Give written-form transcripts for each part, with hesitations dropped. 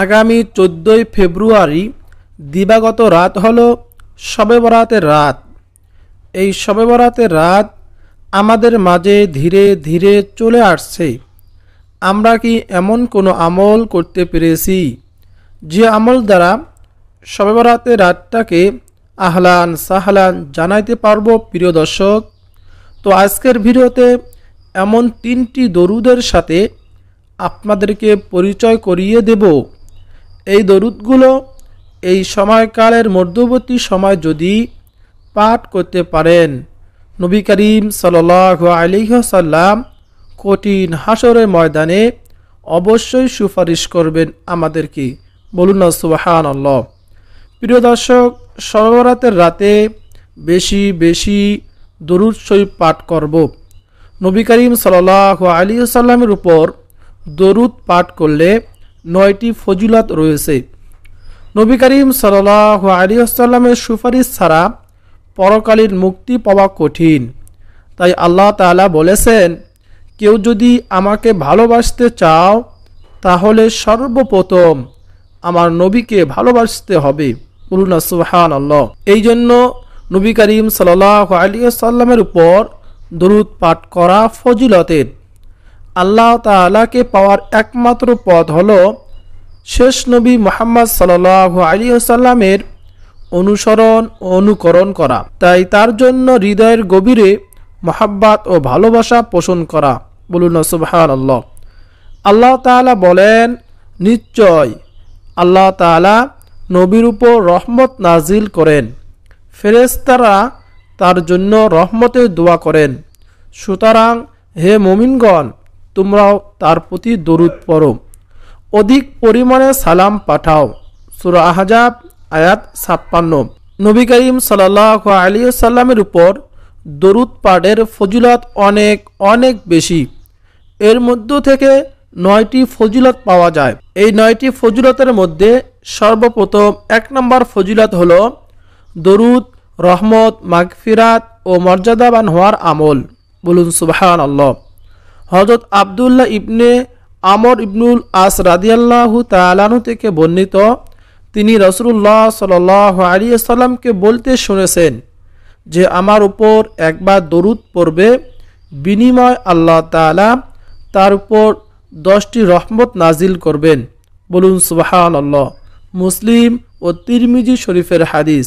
আগামী 14 ফেব্রুয়ারি দিবাগত রাত হলো শবে বরাতের রাত। এই শবে বরাতের রাত আমাদের মাঝে ধীরে ধীরে চলে আসছে। আমরা কি এমন কোনো আমল করতে পেরেছি যে আমল দ্বারা শবে বরাতের রাতটাকে আহলান সাহলান জানাইতে পারবো? প্রিয় দর্শক, তো আজকের ভিডিওতে এমন 3টি দরুদের সাথে আপনাদেরকে পরিচয় করিয়ে দেব। এই দরুদগুলো এই সময়কালের মধ্যবর্তী সময় যদি পাঠ করতে পারেন, নবী করিম সাল্লাল্লাহু আলাইহি ওয়াসাল্লাম কঠিন হাসরের ময়দানে অবশ্যই সুপারিশ করবেন আমাদেরকে। বলুন না সুবহানাল্লাহ। প্রিয় দর্শক, শবে বরাতের রাতে বেশি বেশি দরুদ শরীফ পাঠ করব। নবী করিম সাল্লাল্লাহু আলাইহি ওয়াসাল্লামের উপর দরুদ পাঠ করলে 9টি ফজিলত রয়েছে। নবী করিম সাল্লাল্লাহু আলাইহি ওয়াসাল্লামের সুপারিশ ছাড়া পরকালীন মুক্তি পাওয়া কঠিন। তাই আল্লাহ তাআলা বলেছেন, কেউ যদি আমাকে ভালোবাসতে চাও তাহলে সর্বপ্রথম আমার নবীকে ভালোবাসতে হবে। বলুন না সুবহানাল্লাহ। এই জন্য নবী করিম সাল্লাল্লাহু আলাইহি ওয়াসাল্লামের উপর দরুদ পাঠ করা ফজিলতের। আল্লাহ তাআলাকে পাওয়ার একমাত্র পথ হলো শেষ নবী মুহাম্মদ সাল্লাল্লাহু আলাইহি ওয়াসাল্লামের অনুসরণ ও অনুকরণ করা। তাই তার জন্য হৃদয়ের গভীরে মহাব্বত ও ভালোবাসা পোষণ করা। বলুন না সুবহানাল্লাহ। আল্লাহ তাআলা বলেন, নিশ্চয় আল্লাহ তাআলা নবীর উপর রহমত নাজিল করেন, ফেরেশতারা তার জন্য রহমতের দোয়া করেন। সুতরাং হে মুমিনগণ, তোমরাও তার প্রতি দরুদ পড়ো, অধিক পরিমাণে সালাম পাঠাও। সূরা আহজাব আয়াত 56। নবী করিম সাল্লাল্লাহু আলাইহি ওয়াসাল্লামের উপর দরুদ পাঠের ফজিলত অনেক অনেক বেশি। এর মধ্য থেকে 9টি ফজিলত পাওয়া যায়। এই 9টি ফজিলতের মধ্যে সর্বপ্রথম 1 নম্বর ফজিলত হলো দরুদ রহমত, মাগফিরাত ও মর্যাদাবান হওয়ার আমল। বলুন সুবহানাল্লাহ। হযরত আব্দুল্লাহ ইবনে আমর ইবনুল আস রাদিয়াল্লাহু তাআলা আনহু থেকে বর্ণিত, তিনি রাসূলুল্লাহ সাল্লাল্লাহু আলাইহি ওয়াসাল্লামকে বলতে শুনেছেন যে আমার উপর একবার দরুদ পড়বে, বিনিময় আল্লাহ তাআলা তার উপর 10টি রহমত নাজিল করবেন। বলুন সুবহানাল্লাহ। মুসলিম ও তিরমিজি শরীফের হাদিস।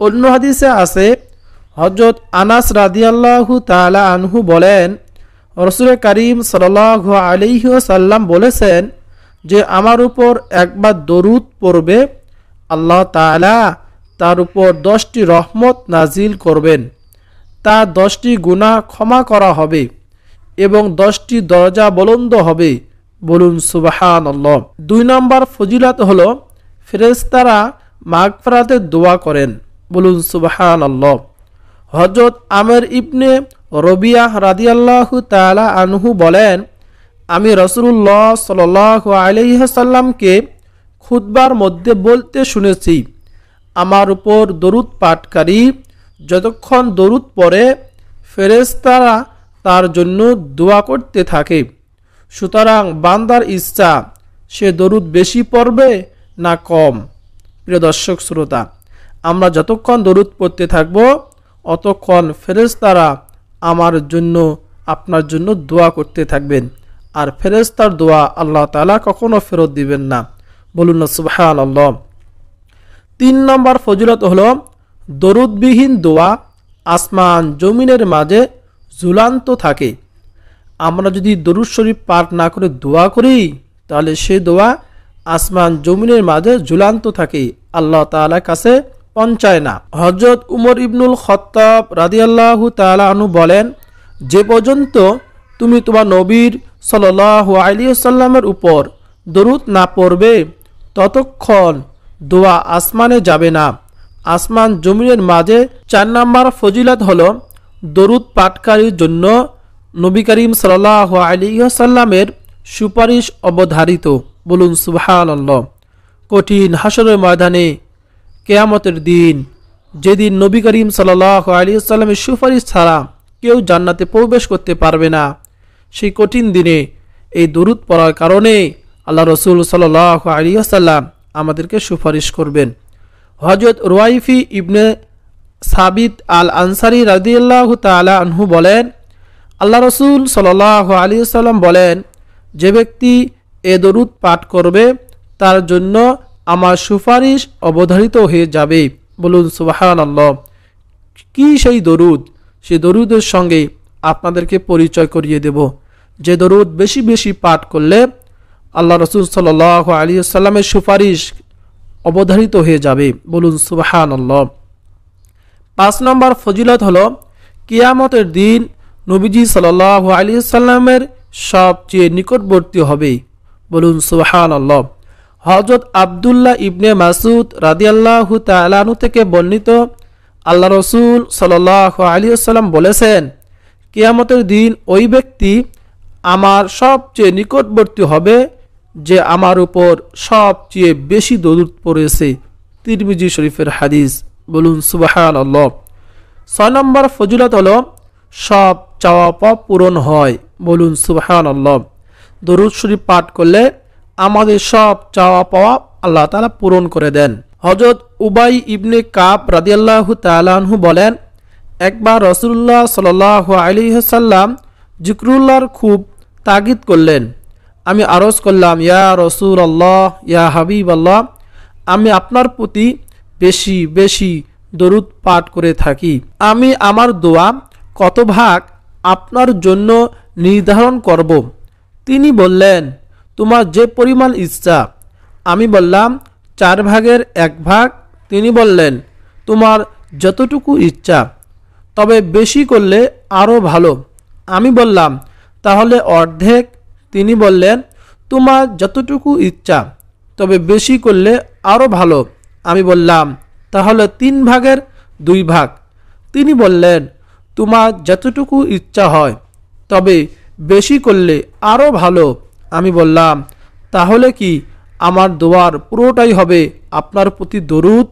অন্য হাদিসে আছে, হযরত আনাস রাদিয়াল্লাহু তাআলা আনহু বলেন, রাসূল করিম সাল্লাল্লাহু আলাইহি ওয়াসাল্লাম বলেছেন যে আমার উপর একবার দরুদ পড়বে, আল্লাহ তাআলা তার উপর 10টি রহমত নাজিল করবেন, তার 10টি গুনাহ ক্ষমা করা হবে এবং 10টি দরজা বুলন্দ হবে। বলুন সুবহানাল্লাহ। 2 নম্বর ফজিলত হলো ফেরেশতারা মাগফিরাতের দোয়া করেন। বলুন সুবহানাল্লাহ। হযরত আমের ইবনে রবিয়াহ রাদিয়াল্লাহু তাআলা আনহু বলেন, আমি রাসূলুল্লাহ সাল্লাল্লাহু আলাইহি ওয়াসাল্লামকে খুতবার মধ্যে বলতে শুনেছি, আমার উপর দরুদ পাঠকারী যতক্ষণ দরুদ পড়ে ফেরেশতারা তার জন্য দোয়া করতে থাকে। সুতরাং বান্দার ইচ্ছা সে দরুদ বেশি পড়বে না কম। প্রিয় দর্শক শ্রোতা, আমরা যতক্ষণ দরুদ পড়তে থাকব অতক্ষণ ফেরেশতারা আমার জন্য আপনার জন্য দোয়া করতে থাকবেন, আর ফেরেশতার দোয়া আল্লাহ তাআলা কখনো ফেরত দিবেন না। বলুন না সুবহানাল্লাহ। 3 নম্বর ফজিলত হলো দরুদবিহীন দোয়া আসমান জমিনের মাঝে ঝুলান্ত থাকে। আমরা যদি দরুদ শরীফ পাঠ না করে দোয়া করি তাহলে সেই দোয়া আসমান জমিনের মাঝে ঝুলান্ত থাকে, আল্লাহ তাআলার কাছে পৌঁছায় না। হযরত উমর ইবনুল খাত্তাব রাদিয়াল্লাহু তাআলা আনহু বলেন, যে পর্যন্ত তুমি তোমার নবীর সাল্লাল্লাহু আলাইহি ওয়াসাল্লামের উপর দরুদ না পড়বে ততক্ষণ দোয়া আসমানে যাবে না। আসমান জমিনের মাঝে 4 নম্বর ফজিলত হলো দরুদ পাঠকারীর জন্য নবী করিম সাল্লাল্লাহু আলাইহি ওয়াসাল্লামের সুপারিশ অবধারিত। বলুন সুবহানাল্লাহ। কঠিন হাসরের ময়দানে কিয়ামতের দিন, যেদিন নবী করিম সাল্লাল্লাহু আলাইহি ওয়াসাল্লামের সুপারিশ ছাড়া কেউ জান্নাতে প্রবেশ করতে পারবে না, সেই কঠিন দিনে এই দরুদ পড়ার কারণে আল্লাহ রসুল সাল্লাল্লাহু আলাইহি ওয়াসাল্লাম আমাদেরকে সুপারিশ করবেন। হযরত রুয়াইফি ইবনে সাবিত আল আনসারী রাদিয়াল্লাহু তাআলা আনহু বলেন, আল্লাহ রসুল সাল্লাল্লাহু আলাইহি ওয়াসাল্লাম বলেন, যে ব্যক্তি এ দরুদ পাঠ করবে তার জন্য আমার সুপারিশ অবধারিত হয়ে যাবে। বলুন সুবহানাল্লাহ। কি সেই দরুদ? সেই দরুদের সঙ্গে আপনাদেরকে পরিচয় করিয়ে দেব, যে দরুদ বেশি বেশি পাঠ করলে আল্লাহ রসুল সাল্লাল্লাহু আলাইহি ওয়াসাল্লামের সুপারিশ অবধারিত হয়ে যাবে। বলুন সুবহানাল্লাহ। 5 নম্বর ফজিলত হলো কিয়ামতের দিন নবীজি সাল্লাল্লাহু আলাইহি ওয়াসাল্লামের সবচেয়ে নিকটবর্তী হবে। বলুন সুবহানাল্লাহ। হযরত আব্দুল্লাহ ইবনে মাসউদ রাদিয়াল্লাহু তাআলা আনহু থেকে বর্ণিত, আল্লাহ রসুল সাল্লাল্লাহু আলাইহি ওয়াসাল্লাম বলেছেন, কিয়ামতের দিন ওই ব্যক্তি আমার সবচেয়ে নিকটবর্তী হবে যে আমার উপর সবচেয়ে বেশি দরুদ পড়েছে। তিরমিজি শরীফের হাদিস। বলুন সুবহানাল্লাহ। 6 নম্বর ফজিলত হলো সব চাওয়া পাওয়া পূরণ হয়। বলুন সুবহানাল্লাহ। দরুদ শরীফ পাঠ করলে আমাদের সব চাওয়া পাওয়া আল্লাহ তাআলা পূরণ করে দেন। হযরত উবাই ইবনে কাব রাদিয়াল্লাহু তাআলা আনহু বলেন, একবার রাসূলুল্লাহ সাল্লাল্লাহু আলাইহি ওয়াসাল্লাম জিকরুল্লাহর খুব তাগিদ করলেন। আমি আরজ করলাম, ইয়া রাসূলুল্লাহ, ইয়া হাবিবাল্লাহ, আমি আপনার প্রতি বেশি বেশি দরুদ পাঠ করে থাকি। আমি আমার দোয়া কত ভাগ আপনার জন্য নির্ধারণ করব? তিনি বললেন, তোমার যে পরিমাণ ইচ্ছা। আমি বললাম, 4 ভাগের 1 ভাগ। তিনি বললেন, তোমার যতটুকু ইচ্ছা, তবে বেশি করলে আরও ভালো। আমি বললাম, তাহলে অর্ধেক। তিনি বললেন, তোমার যতটুকু ইচ্ছা, তবে বেশি করলে আরও ভালো। আমি বললাম, তাহলে 3 ভাগের 2 ভাগ। তিনি বললেন, তোমার যতটুকু ইচ্ছা হয়, তবে বেশি করলে আরও ভালো। আমি বললাম, তাহলে কি আমার দোয়ার পুরোটাই হবে আপনার প্রতি দরুদ?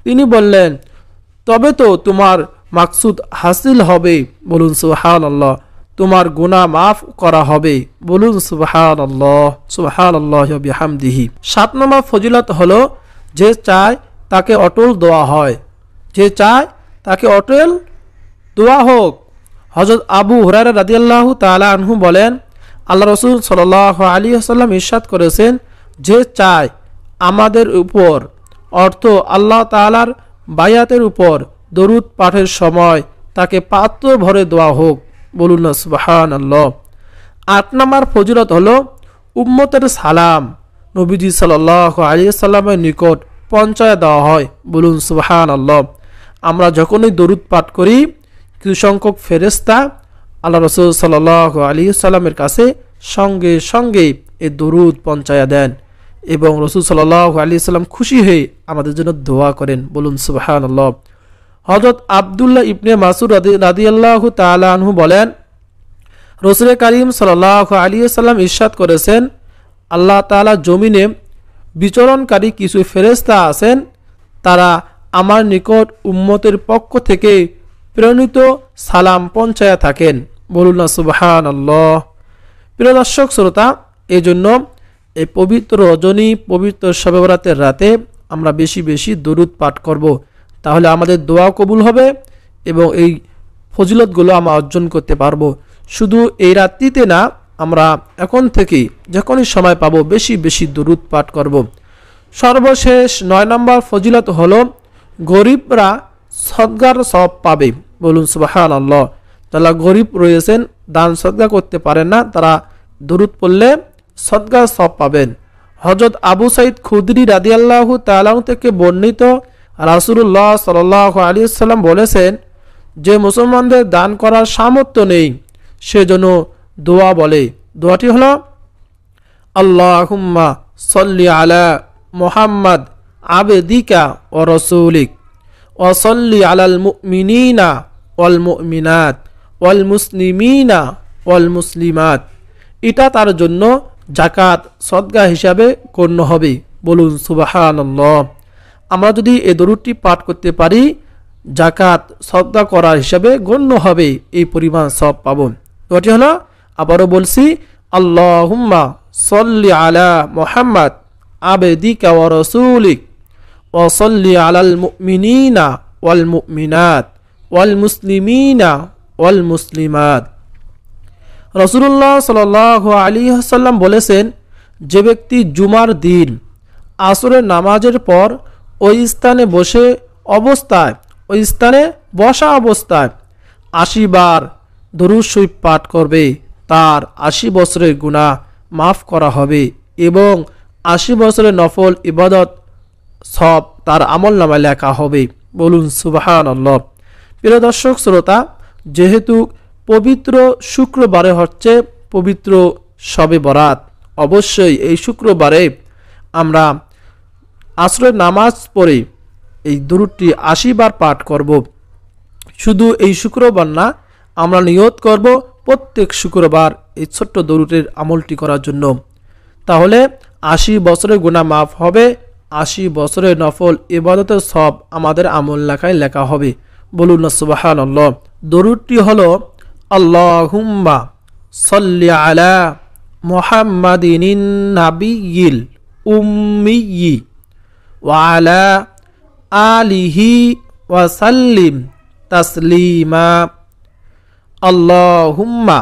তিনি বললেন, তবে তো তোমার মাকসুদ হাসিল হবে। বলুন সুবহানাল্লাহ। তোমার গুনাহ মাফ করা হবে। বলুন সুবহানাল্লাহ। সুবহানাল্লাহি ওয়া বিহামদিহি। 7 নম্বর ফজিলত হলো যে চায় তাকে অটল দোয়া হয়। যে চায় তাকে অটল দোয়া হোক। হযরত আবু হুরায়রা রাদিয়াল্লাহু তাআলা আনহু বলেন, আল্লাহ রসুল সাল্লাল্লাহু আলাইহি ওয়াসাল্লাম ইরশাদ করেছেন, যে চায় আমাদের উপর অর্থ আল্লাহ তাআলার বায়াতের উপর দরুদ পাঠের সময় তাকে পাত্র ভরে দেওয়া হোক। বলুন না সুবহানাল্লাহ। 8 নম্বর ফজিলত হলো উম্মতের সালাম নবীজি সাল্লাল্লাহু আলাইহি ওয়াসাল্লামের নিকট পৌঁছায় দেওয়া হয়। বলুন সুবহানাল্লাহ। আমরা যখনই দরুদ পাঠ করি, কিছু সংখ্যক ফেরেশতা আল্লাহ রসুল সাল্লাল্লাহু আলাইহি ওয়াসাল্লামের কাছে সঙ্গে সঙ্গে এই দরুদ পৌঁছায়া দেন এবং রসুল সাল্লাল্লাহু আলাইহি ওয়াসাল্লাম খুশি হয়ে আমাদের জন্য দোয়া করেন। বলুন সুবহানাল্লাহ। হযরত আব্দুল্লাহ ইবনে মাসউদ রাদিয়াল্লাহু তাআলা আনহু বলেন, রাসূল কারীম সাল্লাল্লাহু আলাইহি ওয়াসাল্লাম ইরশাদ করেছেন, আল্লাহ তাআলা জমিনে বিচরণকারী কিছু ফেরেশতা আছেন, তারা আমার নিকট উম্মতের পক্ষ থেকে প্রেরিত সালাম পৌঁছায়া থাকেন। বলুন না সুবহানাল্লাহ। প্রিয় দর্শক শ্রোতা, এই জন্য এই পবিত্র রজনী, পবিত্র শবে বরাতের রাতে আমরা বেশি বেশি দরুদ পাঠ করব, তাহলে আমাদের দোয়া কবুল হবে এবং এই ফজিলতগুলো আমরা অর্জন করতে পারবো। শুধু এই রাত্রিতে না, আমরা এখন থেকেই যখনই সময় পাবো বেশি বেশি দরুদ পাঠ করব। সর্বশেষ 9 নম্বর ফজিলত হলো গরিবরা সদকার সওয়াব পাবে। বলুন সুবহানাল্লাহ। যারা গরিব রয়েছেন, দান সদকা করতে পারেন না, তারা দরুদ পড়লে সদকার সওয়াব পাবেন। হযরত আবু সাঈদ খুদরি রাদিয়াল্লাহু তাআলা থেকে বর্ণিত, রাসূলুল্লাহ সাল্লাল্লাহু আলাইহি ওয়াসাল্লাম বলেছেন, যে মুসলমানদের দান করার সামর্থ্য নেই সে যেন দোয়া বলে। দোয়াটি হলো, আল্লাহুম্মা সাল্লি আলা মুহাম্মাদ আবদিকা ওয়া রাসূলিক ওয়া সাল্লি আলাল মুমিনিনা ওয়াল মুমিনাত ওয়াল মুসলিমিনা ওয়াল মুসলিমাত। এটা তার জন্য জাকাত সদকা হিসাবে গণ্য হবে। বলুন সুবহানাল্লাহ। আমরা যদি এই দরুদটি পাঠ করতে পারি, জাকাত সদকা করার হিসাবে গণ্য হবে, এই পরিমাণ সওয়াব পাবো। দোয়াটি হলো, আবারও বলছি, আল্লাহুম্মা সল্লি আলা মুহাম্মাদ আবদিকা ওয়া রাসূলিক ওয়া সল্লি আলাল মুমিনিনা ওয়াল মুমিনাত ওয়াল মুসলিমিনা ওয়াল মুসলিমাত। রাসূলুল্লাহ সাল্লাল্লাহু আলাইহি ওয়াসাল্লাম বলেছেন, যে ব্যক্তি জুমার দিন আসরের নামাজের পর ওই স্থানে বসা অবস্থায় ৮০ বার দরুদ শরীফ পাঠ করবে, তার ৮০ বছরের গুনাহ মাফ করা হবে এবং ৮০ বছরের নফল ইবাদত সব তার আমলনামায় লেখা হবে। বলুন সুবহানাল্লাহ। প্রিয় দর্শক শ্রোতা, যেহেতু পবিত্র শুক্রবারে হচ্ছে পবিত্র শবে বরাত, অবশ্যই এই শুক্রবারে আমরা আসরের নামাজ পড়ে এই দরুদটি ৮০ বার পাঠ করব। শুধু এই শুক্রবার না, আমরা নিয়ত করব প্রত্যেক শুক্রবার এই ছোট্ট দরুদের আমলটি করার জন্য। তাহলে ৮০ বছরের গুনাহ মাফ হবে, ৮০ বছরের নফল ইবাদতের সব আমাদের আমল লেখায় লেখা হবে। বলুন না সুবহানাল্লাহ। দরুদটি হলো আল্লাহুম্মা সাল্লি আলা মুহাম্মাদিন নাবিয়্যিল উম্মিয়্যি ওয়া আলা আলিহি ওয়া সাল্লিম তাসলিমা। আল্লাহুম্মা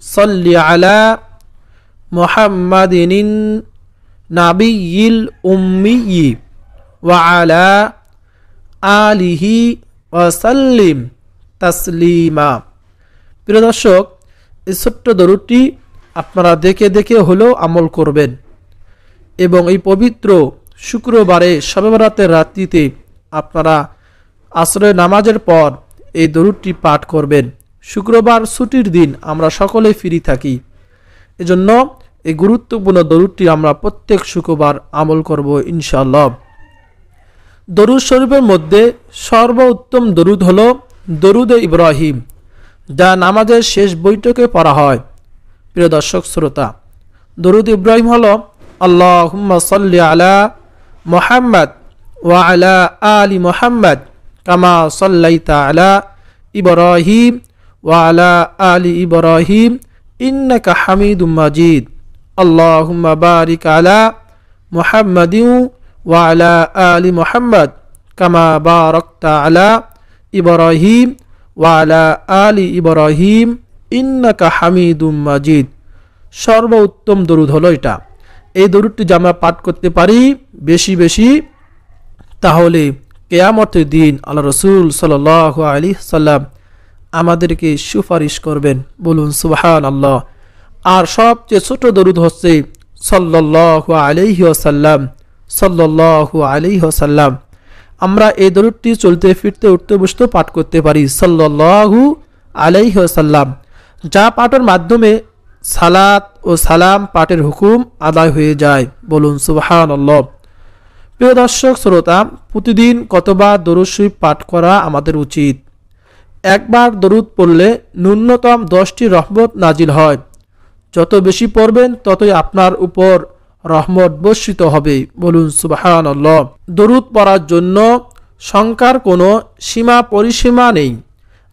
সাল্লি আলা মুহাম্মাদিন নাবিয়্যিল উম্মিয়্যি ওয়া আলা আলিহি ওয়া সাল্লিম তাসলিমা। প্রিয় দর্শক, এই ছোট্ট দরুদটি আপনারা দেখে দেখে হলেও আমল করবেন এবং এই পবিত্র শুক্রবারে শবে বরাতের রাত্রিতে আপনারা আসরের নামাজের পর এই দরুদটি পাঠ করবেন। শুক্রবার ছুটির দিন, আমরা সকলে ফ্রি থাকি, এজন্য এই গুরুত্বপূর্ণ দরুদটি আমরা প্রত্যেক শুক্রবার আমল করব ইনশাআল্লাহ। দরুদ শরীফের মধ্যে সর্বোত্তম দরুদ হলো দরুদে ইব্রাহিম, যা নামাজের শেষ বৈঠকে পড়া হয়। প্রিয় দর্শক শ্রোতা, দরুদ ইব্রাহিম হলো আল্লাহুম্মা সাল্লি আলা মুহাম্মাদ ওয়া আলা আলি মুহাম্মাদ কামা সাল্লাইতা আলা ইব্রাহিম ওয়া আলা আলি ইব্রাহিম ইন্নাকা হামিদুম মাজিদ। আল্লাহুম্মা বারিক আলা মুহাম্মাদিন ওয়া আলা আলি মুহাম্মাদ কামা বারাকতা আলা ইব্রাহিম ওয়া আলা আলি ইব্রাহিম ইন্নাকা হামিদুম মাজিদ। সর্বোত্তম দরুদ হলো এটা। এই দরুদটি যদি আমরা পাঠ করতে পারি বেশি বেশি, তাহলে কিয়ামতের দিন আল্লাহ রাসূল সাল্লাল্লাহু আলাইহি সাল্লাম আমাদেরকে সুপারিশ করবেন। বলুন সুবহানাল্লাহ। আর সবচেয়ে ছোট দরুদ হচ্ছে সাল্লাল্লাহু আলাইহি ওয়াসাল্লাম, সাল্লাল্লাহু আলাইহি ওয়াসাল্লাম। আমরা এই দরুদটি চলতে ফিরতে উঠতে বসতে পাঠ করতে পারি, সাল্লাল্লাহু আলাইহি ওয়াসাল্লাম, যা পাঠের মাধ্যমে সালাত ও সালাম পাঠের হুকুম আদায় হয়ে যায়। বলুন সুবহানাল্লাহ। প্রিয় দর্শক শ্রোতা, প্রতিদিন কতবার দরুদ শরীফ পাঠ করা আমাদের উচিত? একবার দরুদ পড়লে ন্যূনতম 10টি রহমত নাজিল হয়। যত বেশি পড়বেন ততই আপনার উপর রহমত বর্ষিত হবে। বলুন সুবহানাল্লাহ। দরুদ পড়ার জন্য সংখ্যার কোনো সীমা পরিসীমা নেই।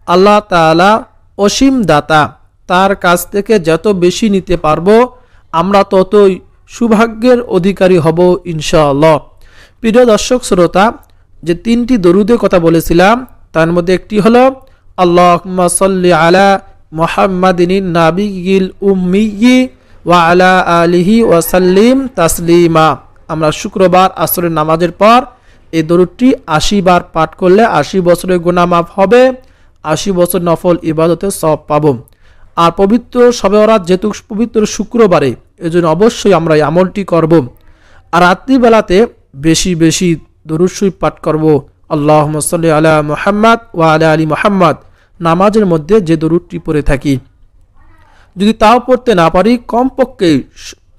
আল্লাহ তাআলা অসীম দাতা, তার কাছ থেকে যত বেশি নিতে পারবো আমরা ততই সৌভাগ্যের অধিকারী হব ইনশাআল্লাহ। প্রিয় দর্শক শ্রোতা, যে 3টি দরুদের কথা বলেছিলাম তার মধ্যে একটি হলো আল্লাহুম্মা সাল্লি আলা মুহাম্মাদিন নাবিয়্যিল উম্মিয়্যি ওয়া আলা আলিহি ওয়া সাল্লিম তাসলিমা। আমরা শুক্রবার আসরের নামাজের পর এই দরুদটি 80 বার পাঠ করলে 80 বছরের গুনাহ মাফ হবে, 80 বছর নফল ইবাদতের সওয়াব পাবো। আর পবিত্র শবে বরাত যেহেতু পবিত্র শুক্রবারে, এজন্য অবশ্যই আমরা এই আমলটি করব। আর রাত্রিবেলাতে বেশি বেশি দরুদ শরীফ পাঠ করব, আল্লাহুম্মা সাল্লি আলা মুহাম্মাদ ওয়া আলা আলি মুহাম্মাদ, নামাজের মধ্যে যে দরুদটি পড়ে থাকি। যদি তাও পড়তে না পারি, কমপক্ষে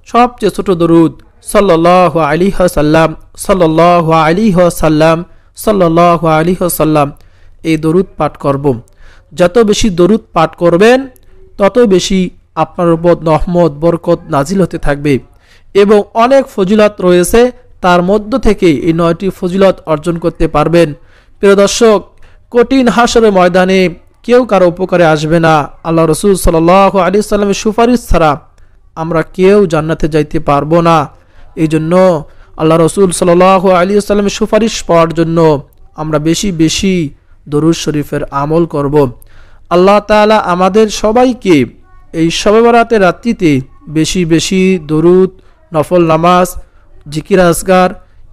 সবচেয়ে ছোট দরুদ সাল্লাল্লাহু আলাইহি ওয়াসাল্লাম, সাল্লাল্লাহু আলাইহি ওয়াসাল্লাম, সাল্লাল্লাহু আলাইহি ওয়াসাল্লাম, এই দরুদ পাঠ করব। যত বেশি দরুদ পাঠ করবেন তত বেশি আপনার উপর রহমত বরকত নাজিল হতে থাকবে এবং অনেক ফজিলত রয়েছে, তার মধ্য থেকে এই 9টি ফজিলত অর্জন করতে পারবেন। প্রিয় দর্শক, কঠিন হাসরের ময়দানে কেউ কারো উপকারে আসবে না। আল্লাহ রাসূল সাল্লাল্লাহু আলাইহি সাল্লামের সুপারিশ ছাড়া আমরা কেউ জান্নাতে যাইতে পারবো না। এই জন্য আল্লাহ রসুল সাল্লাল্লাহু আলাইহি ওয়াসাল্লামের সুপারিশ পাওয়ার জন্য আমরা বেশি বেশি দরুদ শরীফের আমল করব। আল্লাহ তাআলা আমাদের সবাইকে এই শবে বরাতের রাত্রিতে বেশি বেশি দরুদ, নফল নামাজ, জিকির আজকার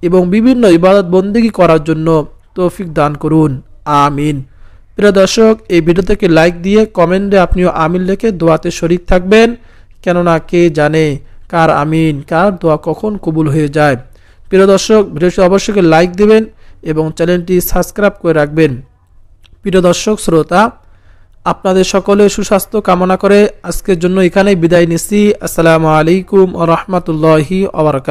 এবং বিভিন্ন ইবাদত বন্দেগী করার জন্য তৌফিক দান করুন, আমিন। প্রিয় দর্শক, এই ভিডিওটাকে লাইক দিয়ে কমেন্টে আপনিও আমিন লিখে দোয়াতে শরীক থাকবেন, কেননা কে জানে কার আমিন, কার দোয়া কখন কবুল হয়ে যায়। প্রিয় দর্শক, ভিডিওটি অবশ্যই লাইক দিবেন এবং চ্যানেলটি সাবস্ক্রাইব করে রাখবেন। প্রিয় দর্শক শ্রোতা, আপনাদের সকলের সুস্বাস্থ্য কামনা করে আজকের জন্য এখানেই বিদায় নিচ্ছি। আসসালামু আলাইকুম ওয়া রাহমাতুল্লাহি ওয়া বারাকাতুহু।